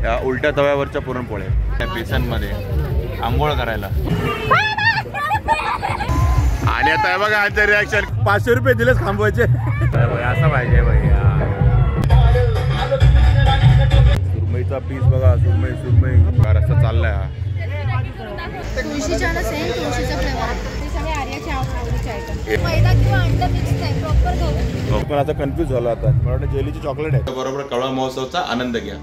या उलट्या तव्यावरच्या पुरणपोळ्या त्या बेसनमध्ये आंघोळ करायला. आणि आता हे बघा आमचं रिॲक्शन. 500 रुपये दिलेच थांबवायचे. असं पाहिजे भैया. सुरमईचा पीस बघा. सुरमई रस्ता चाललाय हा. पण आता कन्फ्युज झाला. आता मला वाटतं जेलीची चॉकलेट आहे. बरोबर कळवा महोत्सवचा आनंद घ्या.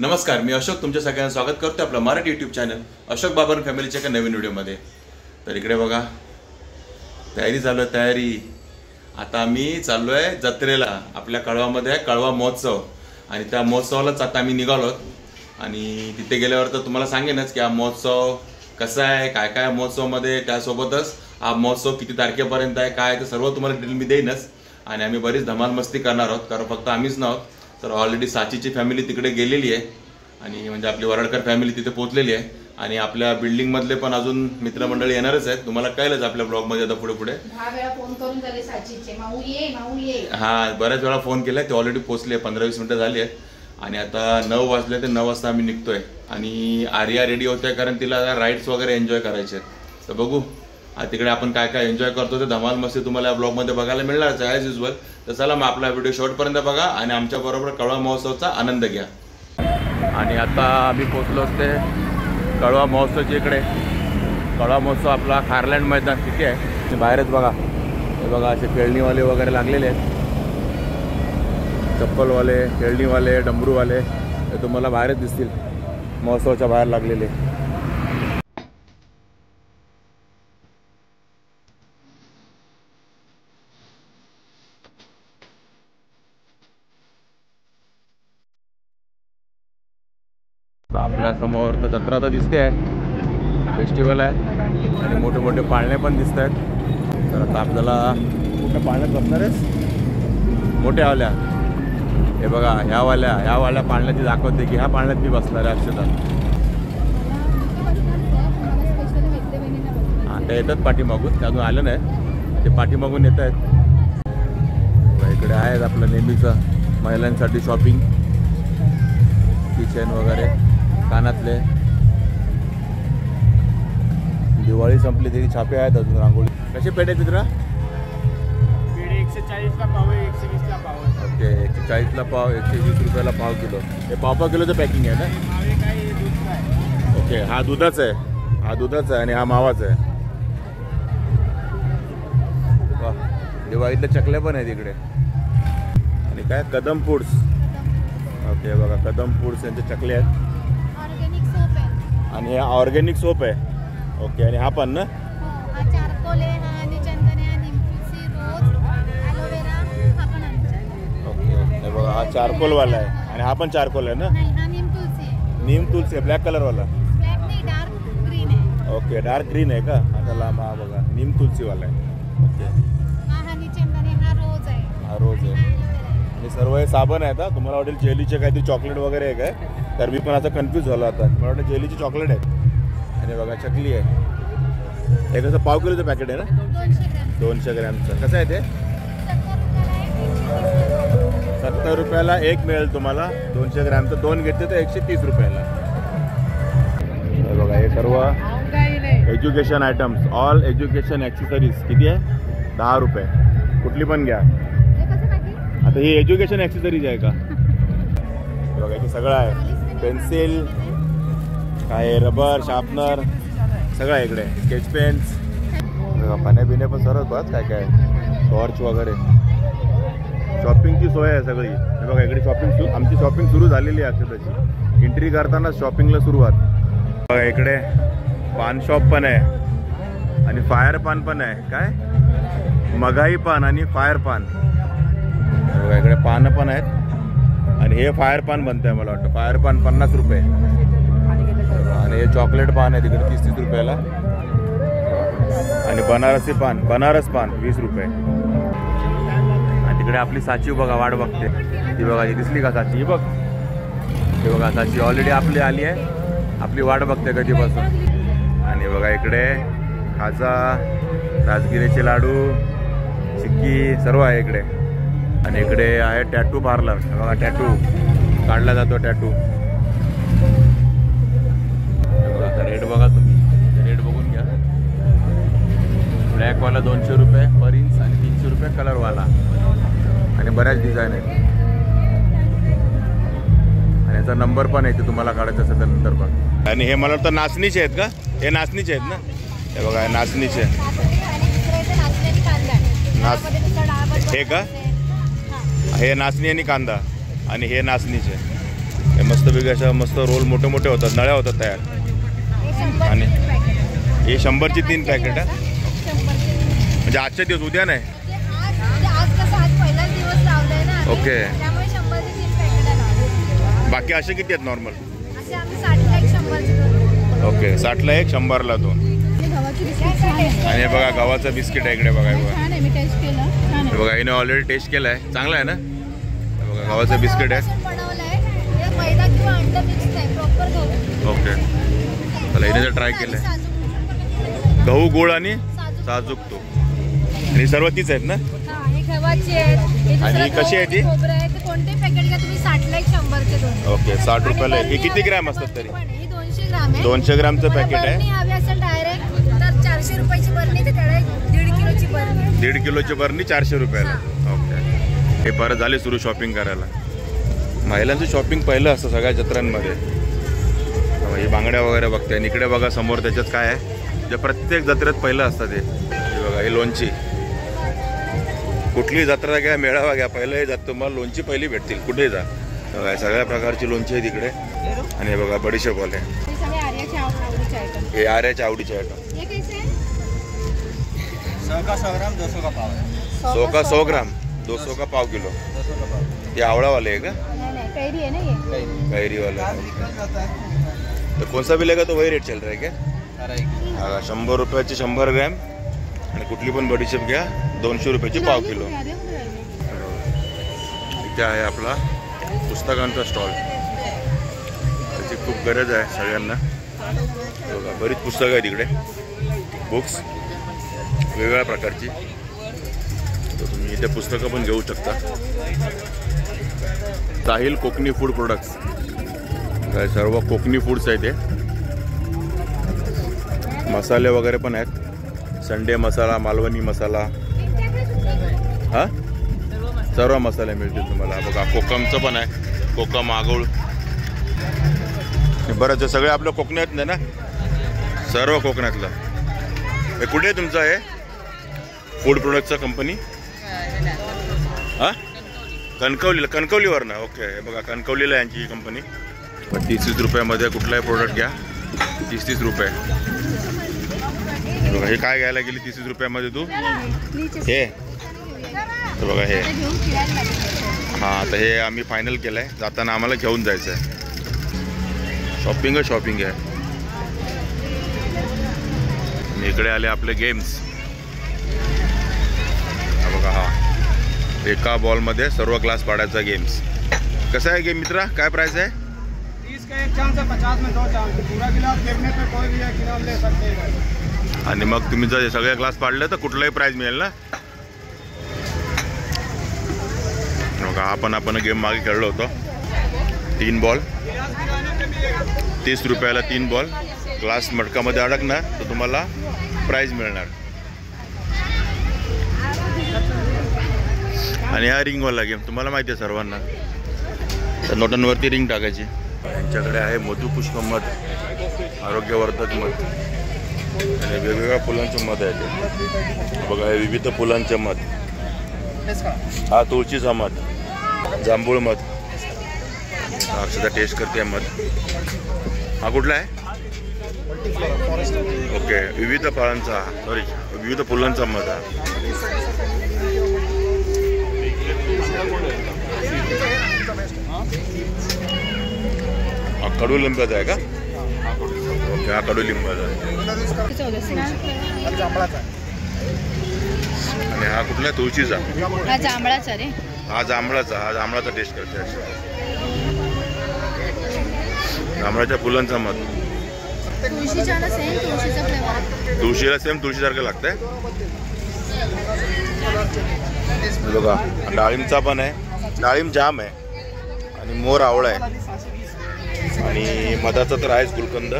नमस्कार, मी अशोक. तुमच्या सगळ्यांना स्वागत करतो आपलं मराठी यूट्यूब चॅनल अशोक बाबर फॅमिलीच्या एका नवीन व्हिडिओमध्ये. तर इकडे बघा तयारी चालू आहे. तयारी आता आम्ही चाललो आहे जत्रेला. आपल्या कळवामध्ये आहे कळवा महोत्सव आणि त्या महोत्सवालाच आता आम्ही निघालो. आणि तिथे गेल्यावर तर तुम्हाला सांगेनच की हा महोत्सव कसा आहे, काय काय महोत्सवामध्ये. त्यासोबतच हा महोत्सव किती तारखेपर्यंत आहे, काय ते सर्व तुम्हाला डिटेल मी देईनच. आणि आम्ही बरीच धमाल मस्ती करणार आहोत, कारण फक्त आम्हीच नव्हत तर ऑलरेडी साचीची फॅमिली तिकडे गेलेली आहे. आणि म्हणजे आपली वरडकर फॅमिली तिथे पोहोचलेली आहे. आणि आपल्या बिल्डिंगमधले पण अजून मित्रमंडळी येणारच आहेत. तुम्हाला कळलंच आपल्या ब्लॉगमध्ये आता पुढे पुढे. हा, बऱ्याच वेळा फोन केलाय. ते ऑलरेडी पोहोचले. 15-20 मिनिटं झाली आहेत. आणि आता 9 वाजले. ते 9 वाजता आम्ही निघतोय. आणि आर्या रेडी होते कारण तिला राईड्स वगैरे एन्जॉय करायचे आहेत. तर बघू तिकडे आपण काय काय एन्जॉय करतो ते धमाल मस्ती तुम्हाला या ब्लॉगमध्ये बघायला मिळणारच आहे ॲज युजल. तर चला मग आपला व्हिडिओ शेवटपर्यंत बघा आणि आमच्या बरोबर कळवा महोत्सवचा आनंद घ्या. आणि आता आम्ही पोचलो असते कळवा महोत्सवच्या इकडे. कळवा महोत्सव आपला खारलँड मैदान तिथे आहे. बाहेरच बघा, हे बघा असे खेळणीवाले वगैरे लागलेले आहेत. चप्पलवाले, खेळणीवाले, डमरूवाले हे तुम्हाला बाहेरच दिसतील. महोत्सवाच्या बाहेर लागलेले. आपल्या समोर तर जत्रा तर दिसते आहे, फेस्टिवल आहे आणि मोठे मोठे पाळणे पण दिसत आहेत. तर आता आपल्याला मोठ्या पाळण्यात बसणार आहे. मोठ्या वाल्या हे बघा, ह्या वाल्या पाळण्याची दाखवते की ह्या पाळण्यात मी बसणार आहे. अक्षता हां, ते येतात पाठीमागून. ते अजून आलं नाही, ते पाठीमागून येत आहेत. इकडे आहेत आपलं नेहमीचं महिलांसाठी शॉपिंग, किचन वगैरे, कानातले. दिवाळी संपली तरी छापे आहेत अजून. रांगोळी कसे पेढे तिथं? पेढे 140 ला पाव आहे, 120 ला पाव आहे. ओके, 140 ला पाव, 120 रुपयाला पाव किलो. हे पाव किलोचं पॅकिंग आहे ना? मावे काय दूध काय? ओके, हा दुधाचा आहे. हा दुधाचा आहे आणि हा मावाचा आहे. वा, दिवाळीतल्या चकल्या पण आहेत इकडे. आणि काय कदम फूड्स. ओके बघा, कदम फूड्स यांचे चकले आहेत. ऑर्गेनिक सोप आहे. आणि हे ऑर्गेनिक सोप आहे. ओके, आणि हा पण ना? हा चारकोल आहे, हा आणि चंदन आहे, निमतुलसी, रोज, ॲलोवेरा, हा पण आमचा. ओके, हे बघा हा चारकोलवाला आहे आणि हा पण चारकोल आहे ना? नाही, हा निमतुलसी आहे. निमतुलसी आहे, ब्लॅक कलरवाला. ब्लॅक नाही, डार्क ग्रीन आहे. ओके, डार्क ग्रीन आहे का? आता लांब हा बघा, निमतुलसीवाला आहे. ओके, हा आणि चंदन आहे, हा रोज आहे. हा रोज आहे. आणि सर्व हे साबण आहेत. तुम्हाला वाटेल जेलीचे काहीतरी चॉकलेट वगैरे आहे काय? तर मी पण आता कन्फ्यूज झालो. आता मला वाटतं जेलीची चॉकलेट आहे. आणि बघा चकली आहे. हे कसं पाव किलोचं पॅकेट आहे ना? 200 ग्रॅमचं. कसं आहे ते? 70 रुपयाला एक मिळेल तुम्हाला. 200 ग्रॅमचं 2 घेतले तर 130 रुपयाला. हे बघा हे सर्व education items, all education accessories. किती आहे? 10 रुपये. कुठली पण घ्या. आता ही एज्युकेशन ॲक्सेसरीज आहे का? बघा इथे सगळं आहे. पेन्सिल, काय रबर, शार्पनर सगळं आहे इकडे. स्केच पेन्स, पाण्यापिण्या पण सर्वच बघ काय काय, टॉर्च वगैरे. शॉपिंगची सोय आहे सगळी. हे बघा इकडे शॉपिंग, आमची शॉपिंग सुरू झालेली आहे अक्षताची. एंट्री करताना शॉपिंगला सुरुवात. बघा इकडे पान शॉप पण आहे आणि फायर पान पण आहे. काय मगाई पान आणि फायर पान. बघा इकडे पानं पण आहेत. आणि हे फायर पान बनत आहे मला वाटतं. फायर पान 50 रुपये. आणि हे चॉकलेट पान आहे तिकडे 30-30 रुपयाला. आणि बनारसी पान, बनारस पान 20 रुपये. आणि तिकडे आपली साची बघा वाट बघते. ती बघा, ही दिसली का साची? बघ हे बघा, साची ऑलरेडी आपली आली आहे. आपली वाट बघते कधीपासून. आणि बघा इकडे खाजा, राजगिरीचे लाडू, चिक्की सर्व आहे इकडे. आणि इकडे आहे टॅटू पार्लर. बघा टॅटू काढला जातो. टॅटू रेट बघा तुम्ही. रेट बघून घ्या. ब्लॅकवाला 200 रुपये पर इंच आणि 300 रुपये कलरवाला. आणि बऱ्याच डिझाईन आहेत. आणि याचा नंबर पण आहे ते तुम्हाला काढायचं असेल तर नंतर पण. आणि हे मला वाटतं नाचणीचे आहेत का? हे नाचणीचे आहेत ना? हे बघा नाचणीचे. हे का? हे नाचणी आणि कांदा. आणि हे नाचणीचे. हे मस्तपैकी अशा मस्त रोल मोठे मोठे होतात. नळ्या होतात तयार. आणि हे 100ची 3 पॅकेट आहे. म्हणजे आजच्या दिवस उद्या नाही. ओके. बाकी असे किती आहेत नॉर्मल? ओके 60ला 1 100ला 2. आणि बघा गव्हाचं बिस्किट आहे इकडे. बघा बघा हिने ऑलरेडी टेस्ट केलं आहे. चांगलं आहे ना? बघा गव्हाचं बिस्किट आहे. ओके चला हिने जर ट्राय केलं आहे. गहू गुळ आणि साजूक तूप. आणि सर्व तीच आहेत ना? आणि कशी आहे ती? कोणते पॅकेट घ्या तुम्ही 60ला 1 100चे 2. ओके 60 रुपयाला. हे किती ग्रॅम असतात तरी? 200 ग्राम आहे. 200 ग्रामचं पॅकेट आहे. हवी असेल डायरेक्ट तर 400 रुपयाची बरणी. तर त्याला 1.5 किलोची बरणी. 1.5 किलोची बरणी 400 रुपयाला. ओके. हे परत झाले सुरू शॉपिंग करायला. महिलांचं शॉपिंग पहिलं असतं सगळ्या जत्रांमध्ये. हे बांगड्या वगैरे बघते. आणि इकडे बघा समोर त्याच्यात काय आहे जे प्रत्येक जत्रेत पहिलं असतं ते. हे बघा ही लोणची. कुठली जत्रा घ्या मेळावा घ्या पहिलं जात तुम्हाला लोणची पहिली भेटतील. कुठे जा बघा सगळ्या प्रकारची लोणची आहे तिकडे. आणि हे बघा बडीशेपवाले. हे आर्याच्या आवडीचे आयटम. 100 ग्राम 200 का पाव किलो. हे आवळावाले आहे का? कैरी है ना ये? कैरी वाला. तो कौन सा भी लेगा तो वही रेट चल रहा है क्या? 100 रुपयाची 100 ग्रॅम. आणि कुठली पण बडीशेप घ्या 200 रुपयाची पाव किलो. इथे आहे आपला पुस्तकांचा स्टॉल. त्याची खूप गरज आहे सगळ्यांना. बघा बरीच पुस्तकं आहेत तिकडे. बुक्स वेगवेगळ्या प्रकारची. तर तुम्ही इथे पुस्तकं पण घेऊ शकता. Sahil Konkani food products. काय सर्व कोकणी फूड्स आहेत ते. मसाले वगैरे पण आहेत. संडे मसाला मालवणी मसाला. हां सर्व मसाले मिळतील तुम्हाला. बघा कोकमचं पण आहे. कोकम आगोळ बरंच सगळे आपलं कोकणात ना. सर्व कोकणातलं. हे कुठे आहे तुमचं हे फूड प्रोडक्टचं कंपनी? हां कणकवलीवर ना. ओके हे बघा कणकवलीला यांची कंपनी. 30 रुपयामध्ये कुठलाही प्रोडक्ट घ्या 30 रुपये. बघा हे काय घ्यायला गेली 30 रुपयामध्ये तू? हे बघा हे. हां तर हे आम्ही फायनल केलं आहे. जाताना आम्हाला घेऊन जायचं आहे. शॉपिंग आहे. इकडे आले आपले गेम्स. बघा हा एका बॉलमध्ये सर्व ग्लास पाडायचा गेम्स. कसा आहे गेम मित्रा? काय प्राइस आहे? 30 का 1 चांस है, 50 में 2 चांस. पूरा गिलास गिरने पे कोई भी एक इनाम ले सकते हैं. आणि मग तुम्ही जर सगळे ग्लास पाडले तर कुठलाही प्राइज मिळेल ना. आपण गेम मागे खेळलो होतो. 3 बॉल 30 रुपयाला 3 बॉल. ग्लास मटकामध्ये अडकणार तर तुम्हाला प्राइज मिळणार. आणि हा रिंगवाला गेम तुम्हाला माहिती आहे सर्वांना. तर नोटांवरती रिंग टाकायची. यांच्याकडे आहे मधुपुष्प मध आरोग्यवर्धक मध. आणि वेगवेगळ्या फुलांचं मध आहे ते. बघा हे विविध फुलांचे मध. हा तुळशीचा मध जांभूळ मध. अक्षता टेस्ट करते मध. हा कुठला आहे? ओके विविध फळांचा विविध फुलांचा मध. हा कडुलिंबाचा आहे का? ओके हा कडुलिंबाचा आहे. आणि हा कुठला? तुळशीचा. हा जांभळाचा रे. हा जांभळाचा टेस्ट करते. जांभळाच्या फुलांचा मध. तुळशीला सेम तुळशीसारखं लागतंय. बघा डाळिंबचा पण आहे, डाळिंब जाम आहे आणि मोर आवळा आहे आणि मधाचा तर आहेच गुलकंद,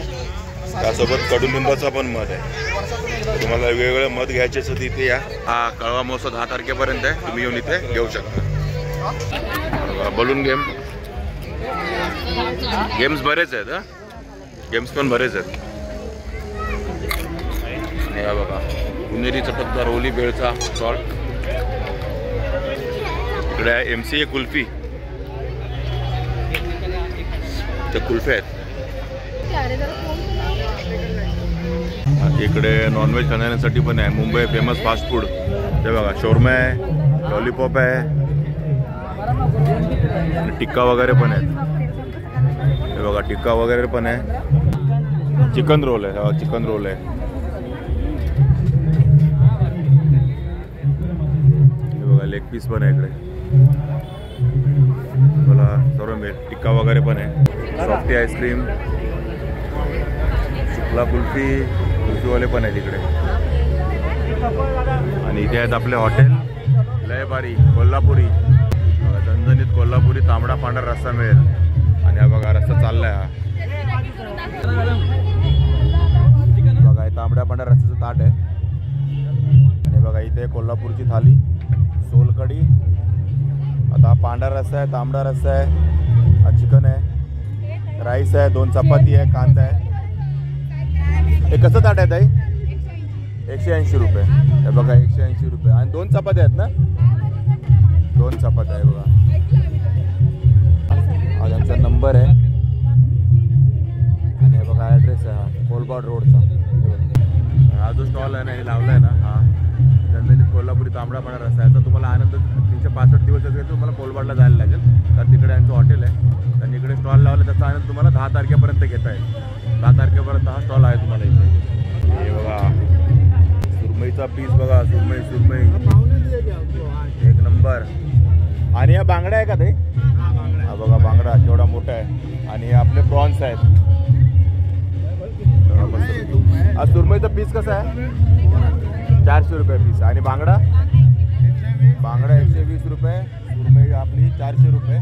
त्यासोबत कडुलिंबाचा पण मध आहे. तुम्हाला वेगवेगळे मध घ्यायचे असेल इथे या. हा कळवा महोत्सव 10 तारखेपर्यंत आहे, तुम्ही येऊन इथे घेऊ शकता. बलून गेम्स बरेच आहेत, गेम्स पण बरेच आहेत. हे बघा पुणेरी चटकदार ओली बेळचा स्टॉल. इकडे आहे MCA कुल्फी, ते कुल्फे आहेत. इकडे नॉनव्हेज खाण्यासाठी पण आहे, मुंबई फेमस फास्ट फूड. ते बघा शोरमा आहे, लॉलीपॉप आहे आणि टिक्का वगैरे पण आहेत. हे बघा टिक्का वगैरे पण आहे. चिकन रोल आहे, चिकन रोल आहे. हे बघा लेग पीस पण आहे इकडे. मला सर्व मिळेल. टिक्का वगैरे पण आहे. सॉफ्टी आईस्क्रीम, शुक्ला कुल्फी, कुल्फीवाले पण आहेत इकडे. आणि इथे आहेत आपले हॉटेल लय भारी कोल्हापुरी, झणझणीत कोल्हापुरी तांबडा पांढरा रस्सा मिळेल. आणि हा बघा रस्सा चाललाय, हा बघा हे तांबड्या पांढऱ्या रस्स्याचं ताट आहे. आणि बघा इथे कोल्हापूरची थाली, सोलकढी, आता हा पांढरा रस्सा आहे, तांबडा रस्सा आहे, हा चिकन आहे, राईस आहे, 2 चपाती आहे, कांदा आहे. हे कसं ताट आहे ताई? 180 रुपये. हे बघा 180 रुपये. आणि 2 चपात्या आहेत ना? 2 चपात्या आहे बघा. हा त्यांचा नंबर आहे आणि हे बघा ॲड्रेस आहे, हा कोलबाड रोडचा. हा जो स्टॉल आहे ना, हे लावला आहे ना, हा झणझणीत कोल्हापुरी तांबडा पांढरा रस्सा आहे. तर तुम्हाला आनंद 365 दिवस असेल तुम्हाला कोलबाडला जायला लागेल, कारण तिकडे यांचं हॉटेल आहे. त्यांनी इकडे स्टॉल लावला, त्याचा आनंद तुम्हाला 10 तारखेपर्यंत घेता येईल. 10 तारखेपर्यंत हा स्टॉल आहे तुम्हाला इथे. हे बघा सुरमईचा पीस बघा, सुरमई एक नंबर. आणि या बांगड्या आहे का ते? हा बघा बांगडा केवढा मोठा आहे. आणि हे आपले प्रॉन्स आहेत. हा सुरमईचा पीस कसा आहे? 400 रुपये पीस. आणि बांगडा 120 रुपये. सुरमई आपली 400 रुपये.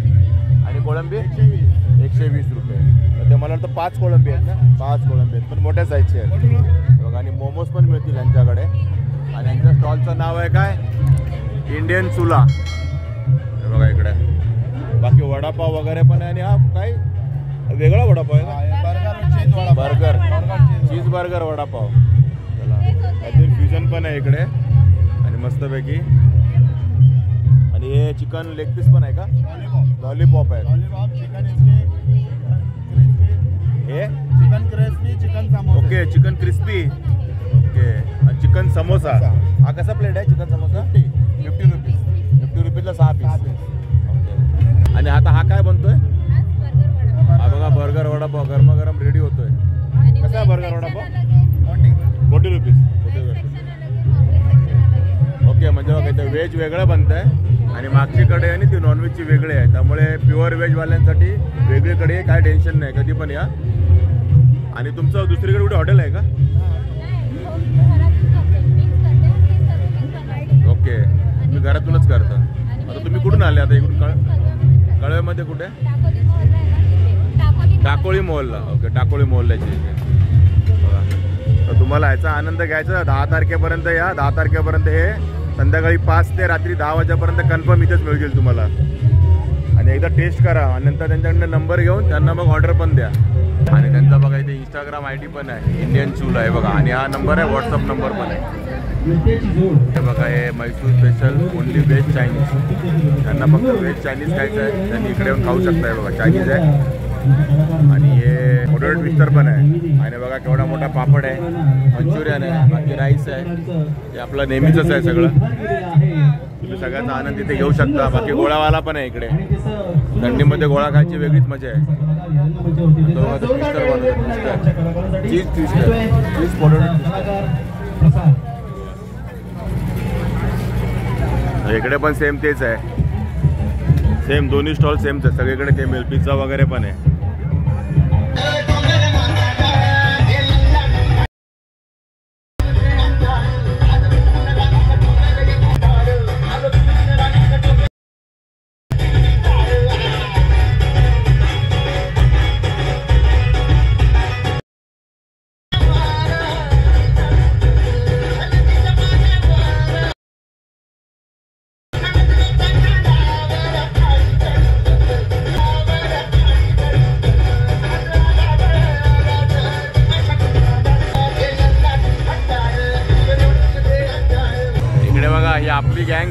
आणि कोळंबी 120 रुपये. तर ते मला वाटतं 5 कोळंबी आहेत ना? 5 कोळंबी आहेत, पण मोठ्या साईजचे आहेत बघा. आणि मोमोज पण मिळतील यांच्याकडे. आणि यांच्या स्टॉलचं नाव आहे काय? इंडियन चुला. हे बघा इकडे. बाकी वडापाव वगैरे पण आहे. आणि हा काय वेगळा वडापाव आहे, बर्गर, चीज बर्गर वडापाव. चला काहीतरी फ्युजन पण आहे इकडे. आणि मस्तपैकी. आणि हे चिकन लेग पीस पण आहे का? लॉलीपॉप आहे. हे chicken crispy, chicken samosa. Okay chicken crispy. Okay. आणि चिकन समोसा. हा कसा प्लेट आहे चिकन समोसा? 50 रुपीज. 50 रुपीजला 6 पीस. ओके. आणि आता हा काय बनतोय? हा बघा बर्गर वडापाव गरमागरम रेडी होतोय. कसा आहे बर्गर वडापाव? 40 रुपीज. ओके. म्हणजे बघा इथे व्हेज वेगळं बनतं आहे आणि मागची कढई आणि ती नॉनव्हेजची वेगळी आहे. त्यामुळे प्युअर व्हेजवाल्यांसाठी वेगळी कढई आहे, काय टेन्शन नाही, कधी पण या. आणि तुमचं दुसरीकडे कुठे हॉटेल आहे का? ओके. तुम्ही घरातूनच करता. आता तुम्ही कुठून आले? आता इकडून कळव्यामध्ये कुठे? टाकोळी मोहल्ला. ओके टाकोळी मोहल्ल्याची बघा. तर तुम्हाला ह्याचा आनंद घ्यायचा 10 तारखेपर्यंत या. 10 तारखेपर्यंत हे संध्याकाळी 5 ते रात्री 10 वाजेपर्यंत कन्फर्म इथेच मिळतील तुम्हाला. आणि एकदा टेस्ट करा आणि नंतर त्यांच्याकडनं नंबर घेऊन त्यांना मग ऑर्डर पण द्या. आणि त्यांचा बघा इथे इंस्टाग्राम ID पण आहे, इंडियन चूल आहे बघा. आणि हा नंबर आहे, व्हॉट्सअप नंबर पण आहे. हे बघा हे Mysore special only veg Chinese. त्यांना फक्त व्हेज चायनीज खायचं आहे, त्यांनी इकडे येऊन खाऊ शकताय बघा. चायनीज आहे. आणि हे पोटॅटो ट्विस्टर पण आहे. आणि बघा केवढा मोठा पापड आहे, मंचुरियन आहे, बाकी राईस आहे. हे आपलं नेहमीचंच आहे सगळं. तुम्ही सगळ्यांचा आनंद इथे घेऊ शकता. बाकी गोळावाला पण आहे इकडे. थंडीमध्ये गोळा खायची वेगळीच मजा आहे. चीज ट्विस्टर, चीज पोटॅटो ट्विस्टर. इकडे पण सेम तेच आहे. सेम दोन्ही स्टॉल सेमच आहे. सगळीकडे ते मिळेल. पिझ्झा वगैरे पण आहे.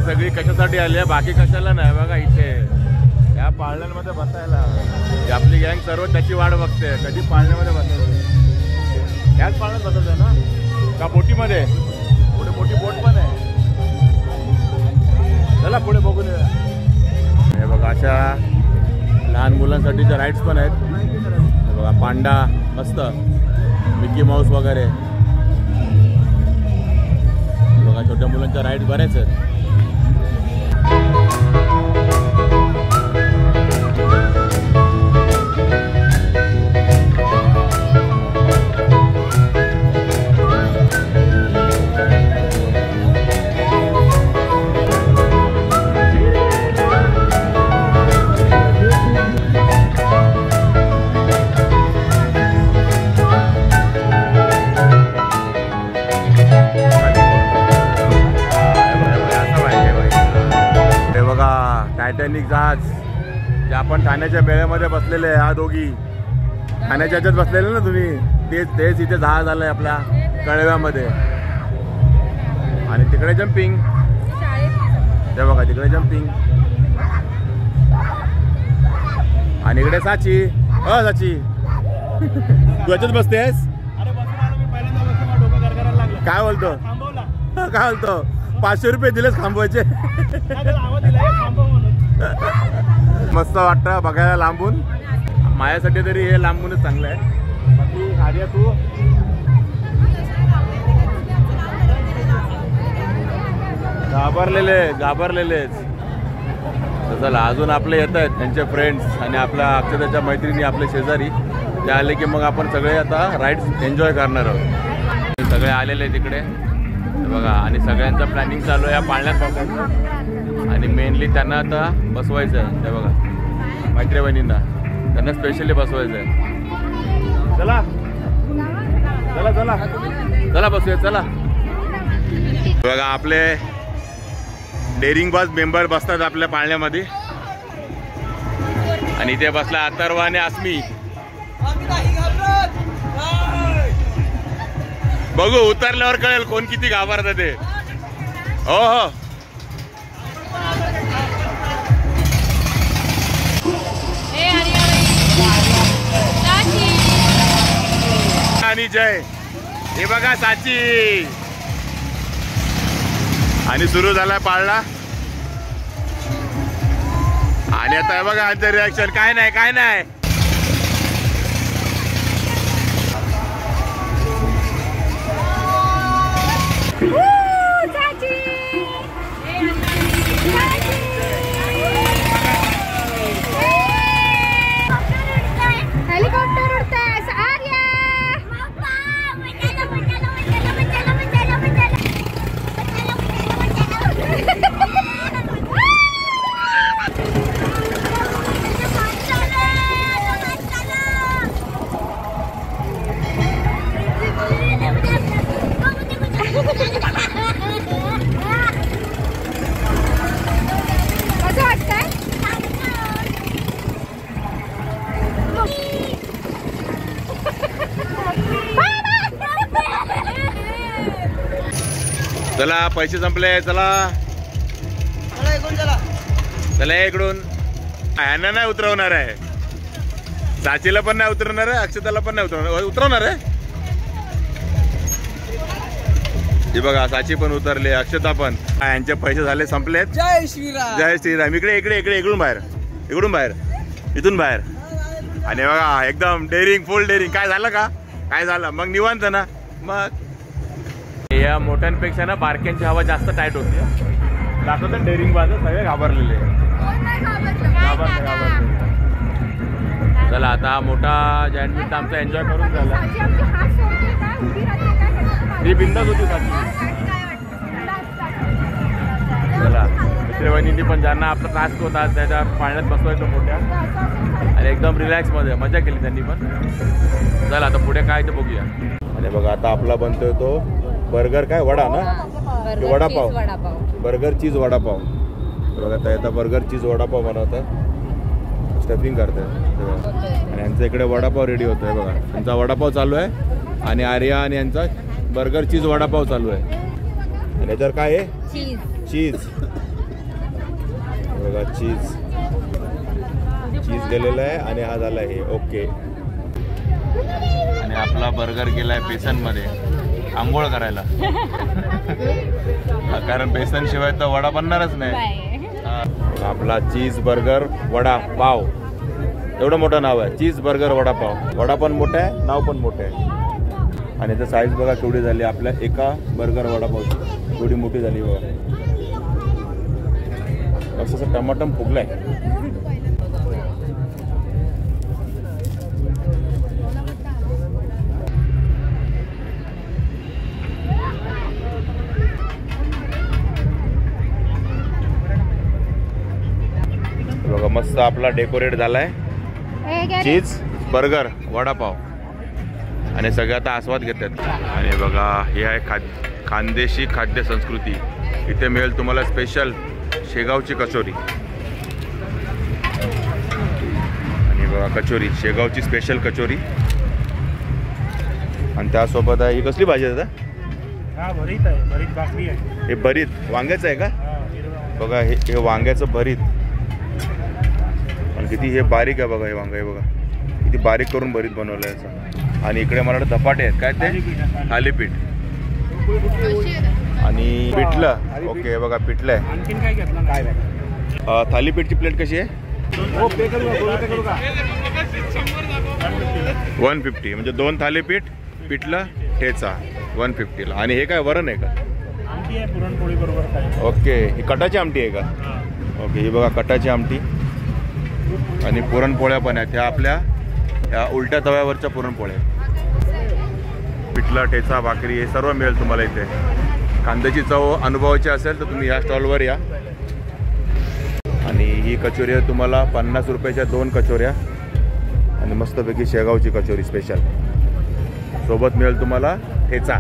सगळी कशासाठी आली आहे, बाकी कशाला नाही. बघा इथे या पाळण्यांमध्ये बसायला ही आपली गँग सर्व त्याची वाट बघते, कधी पाळण्यामध्ये बसायचं. याच पाळण्यात बसायचं ना का बोटीमध्ये? पुढे मोठी बोट पण आहे, चला पुढे बघून येऊया. हे बघा अशा लहान मुलांसाठीच्या राईड्स पण आहेत. हे बघा पांडा मस्त, मिकी माऊस वगैरे. बघा छोट्या मुलांच्या राईड्स बऱ्याच आहेत. टायटॅनिक जहाज जे आपण ठाण्याच्या बेळ्यामध्ये बसलेले आहे, ह्या दोघी ठाण्याच्या ह्याच्यात बसलेले ना तुम्ही, तेच इथे जहाज आलंय आपल्या कळव्यामध्ये. आणि तिकडे जम्पिंग, ते बघा तिकडे जम्पिंग. आणि इकडे साची. साची तू याच्यात बसतेस? काय बोलतो? काय बोलतो? 500 रुपये दिलेच थांबवायचे. मस्त वाटतं बघायला लांबून. माझ्यासाठी तरी हे लांबूनच चांगलं आहे. बाकी आर्या तू घाबरलेलेच. चला अजून आपले येत आहेत त्यांचे फ्रेंड्स आणि आपल्या अक्षताच्या मैत्रिणी, आपले शेजारी. ते आले की मग आपण सगळे आता राईड्स एन्जॉय करणार आहोत. सगळे आलेले तिकडे बघा. आणि सगळ्यांचं प्लॅनिंग चालू आहे या पाळण्यात बसायचं. आणि मेनली त्यांना आता बसवायचं आहे. ते बघा मैत्री बहिणींना त्यांना स्पेशली बसवायचं आहे. चला चला चला चला बसूया चला. बघा आपले डेअरिंग बाज मेंबर बसतात आपल्या पाळण्यामध्ये. आणि इथे बसला अथर्व आणि अस्मी. बघू उतरल्यावर कळेल कोण किती घाबरतं ते. हो हो आणि जय. हे बघा साची. आणि सुरू झालाय पाळणा. आणि आता बघा आमचं रिॲक्शन. काय नाही काय नाही. हेलिकॉप्टर उडतंय. आर्या कसं वाटतंय? चला पैसे संपले. चला चला इकडून. यांना नाही उतरवणार आहे, साचीला पण नाही उतरवणार आहे, अक्षताला पण नाही उतरवणार आहे. हे बघा साची पण उतरले, अक्षता पण. यांचे पैसे झाले संपलेत. जय श्रीराम. जय श्रीराम. इकडे इकडे इकडे इकडून बाहेर, इकडून बाहेर, इथून बाहेर. आणि बघा एकदम डेअरिंग, फुल डेअरिंग. काय झालं का? काय झालं मग? निवांत ना मग. या मोठ्यांपेक्षा ना बारक्यांची हवा जास्त टाईट होती. दाखवतात डेअरिंग बाज सगळे घाबरलेले. चला आता मोठा जॉईंट आमचा एन्जॉय करून झाला. ती बिंदास होती साची. चला मित्रवहिनींनी पण ज्यांना आपला टास्क होता त्याच्या पाळण्यात बसवायचं मोठ्या आणि एकदम रिलॅक्स मध्ये मजा केली त्यांनी पण. चला आता पुढे काय ते बघूया. आणि बघा आता आपला बनतोय तो बर्गर. काय वडा ना की वडापाव? बर्गर चीज वडापाव. बघा आता बर्गर चीज वडापाव बनवतात, स्टफिंग करतात. आणि यांचा इकडे वडापाव रेडी होतोय बघा. यांचा वडापाव चालू आहे आणि आर्या आणि यांचा बर्गर चीज वडापाव चालू आहे. आणि याच्यावर काय आहे? चीज. चीज गेलेला आहे आणि हा झाला आहे ओके. आणि आपला बर्गर गेलाय बेसन मध्ये आंघोळ करायला. कारण बेसन शिवाय तर वडा बनणारच नाही. आपला चीज बर्गर वडा पाव, एवढं मोठं नाव आहे चीज बर्गर वडा पाव. वडा पण मोठा आहे, नाव पण मोठं आहे. आणि त्याचं साईज बघा केवढी झाली आपल्या एका बर्गर वडापावची, केवढी मोठी झाली बघा. असं टमाटम फुगलाय. बघा मस्त आपला डेकोरेट झालाय चीज बर्गर वडापाव. आणि सगळे आता आस्वाद घेतात. आणि बघा हे आहे खानदेशी खाद्य संस्कृती. इथे मिळेल तुम्हाला स्पेशल शेगावची कचोरी. आणि बघा कचोरी, शेगावची स्पेशल कचोरी. आणि त्यासोबत ही कसली भाजी आहे दादा? भरीत आहे, भरीत भाकरी आहे. हे भरीत वांग्याचं आहे का? बघा हे वांग्याचं भरीत. आणि किती हे बारीक आहे बघा. हे वांग आहे बघा किती बारीक करून भरीत बनवलं आहे असं. आणि इकडे मला वाटतं धपाटे आहेत काय ते थालीपीठ आणि पिठलं. ओके बघा पिठलं आहे. आणखीन काय घेतलं काय? थालीपीठची प्लेट कशी आहे? 150 म्हणजे 2 थालीपीठ पिठलं ठेचा 150ला. आणि हे काय वरण आहे का? आमटी आहे पुरणपोळी बरोबर काय. ओके ही कटाची आमटी आहे का? ओके ही बघा कटाची आमटी. आणि पुरणपोळ्या पण आहेत. ह्या आपल्या ह्या उलट्या तव्यावरच्या पुरणपोळ्या. पिठला ठेचा भाकरी हे सर्व मिळेल तुम्हाला इथे. कांद्याची चव अनुभवायची असेल तर तुम्ही या स्टॉलवर या. आणि ही कचोरी आहे तुम्हाला 50 रुपयाच्या 2 कचोऱ्या. आणि मस्तपैकी शेगावची कचोरी स्पेशल. सोबत मिळेल तुम्हाला ठेचा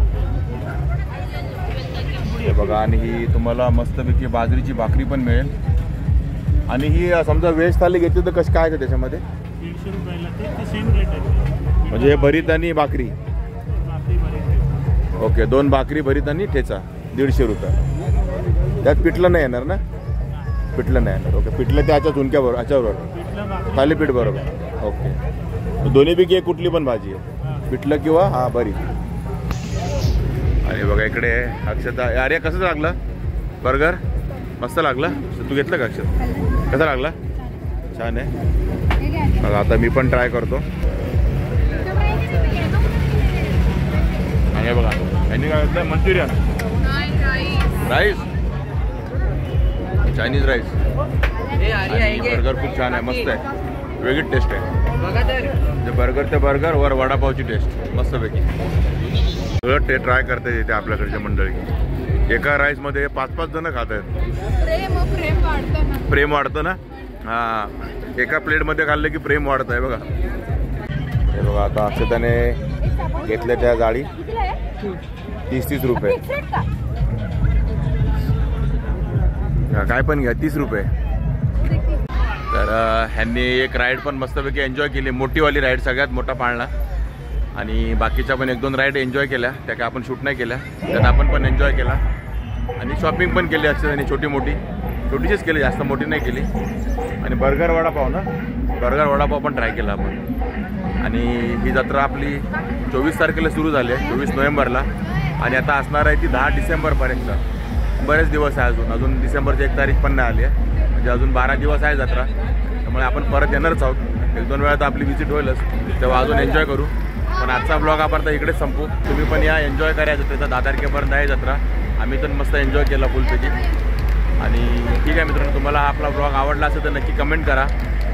हे बघा. आणि ही तुम्हाला मस्तपैकी बाजरीची भाकरी पण मिळेल. आणि ही समजा व्हेज थाली घेतली तर कसं काय आहे त्याच्यामध्ये? 150 रुपयाला ते सेम रेट आहे. म्हणजे हे भरीत आणि भाकरी. भाकरी भरीत. ओके 2 भाकरी भरीत आणि ठेचा 150 रुपये. त्यात पिठलं नाही येणार ना? पिठलं नाही येणार. ओके पिठलं त्याच्या झुणक्या बरोबर याच्याबरोबर थालीपीठ बरोबर. ओके दोन्हीपैकी एक कुठली पण भाजी आहे पिठलं किंवा हा भरीत. आणि बघा इकडे अक्षता. अरे कसं लागलं बर्गर? मस्त लागला. तू घेतलं का अक्षत? कसा लागला? छान आहे. बघा आता मी पण ट्राय करतो. आणि बघा यांनी काय घेतलं? Manchurian rice, Chinese rice. आणि बर्गर खूप छान आहे, मस्त आहे, वेगळी टेस्ट आहे. बर्गर ते बर्गर वर वडापावची टेस्ट मस्तपैकी. सगळं ते ट्राय करता येते आपल्याकडच्या मंडळी. एका राईसमध्ये 5-5 जण खात आहेत. प्रेम वाढतं ना. हां एका प्लेटमध्ये खाल्लं की प्रेम वाढतं आहे बघा. हे बघा आता अक्षताने घेतल्या त्या जाळी 30-30 रुपये. काय पण घ्या 30 रुपये. तर ह्यांनी एक राईड पण मस्तपैकी एन्जॉय केली. मोठीवाली राईड सगळ्यात मोठा पाळणा. आणि बाकीच्या पण 1-2 राईड एन्जॉय केल्या. त्या काय आपण शूट नाही केल्या, त्यात आपण पण एन्जॉय केला. आणि शॉपिंग पण केली अक्षताने छोटी मोठी. छोटीशीच केली, जास्त मोठी नाही केली. आणि बर्गर वडापाव ना, बर्गर वडापाव पण ट्राय केला आपण. आणि ही जत्रा आपली 24 तारखेला सुरू झाली आहे, 24 नोव्हेंबरला. आणि आता असणार आहे ती 10 डिसेंबरपर्यंत. बरेच दिवस आहे अजून डिसेंबरची 1 तारीख पण नाही आली आहे. म्हणजे अजून 12 दिवस आहे जत्रा. त्यामुळे आपण परत येणारच आहोत. 1-2 वेळा तर आपली व्हिजिट होईलच, तेव्हा अजून एन्जॉय करू. पण आजचा ब्लॉग आपण तर इकडेच संपू. तुम्ही पण या, एन्जॉय करा जत्रेचा. 10 तारखेपर्यंत आहे जत्रा. आम्ही तर मस्त एन्जॉय केला फुलपैकी. आणि ठीक आहे मित्रांनो, तुम्हाला हा आपला ब्लॉग आवडला असेल तर नक्की कमेंट करा.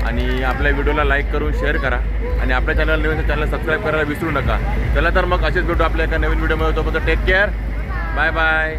आणि आपल्या व्हिडिओला लाईक करून शेअर करा. आणि आपल्या चॅनल नवीन चॅनल सबस्क्राईब करायला विसरू नका. चला तर मग असेच भेटू आपल्या एका नवीन व्हिडिओमध्ये. तोपर्यंत टेक केअर. Bye bye.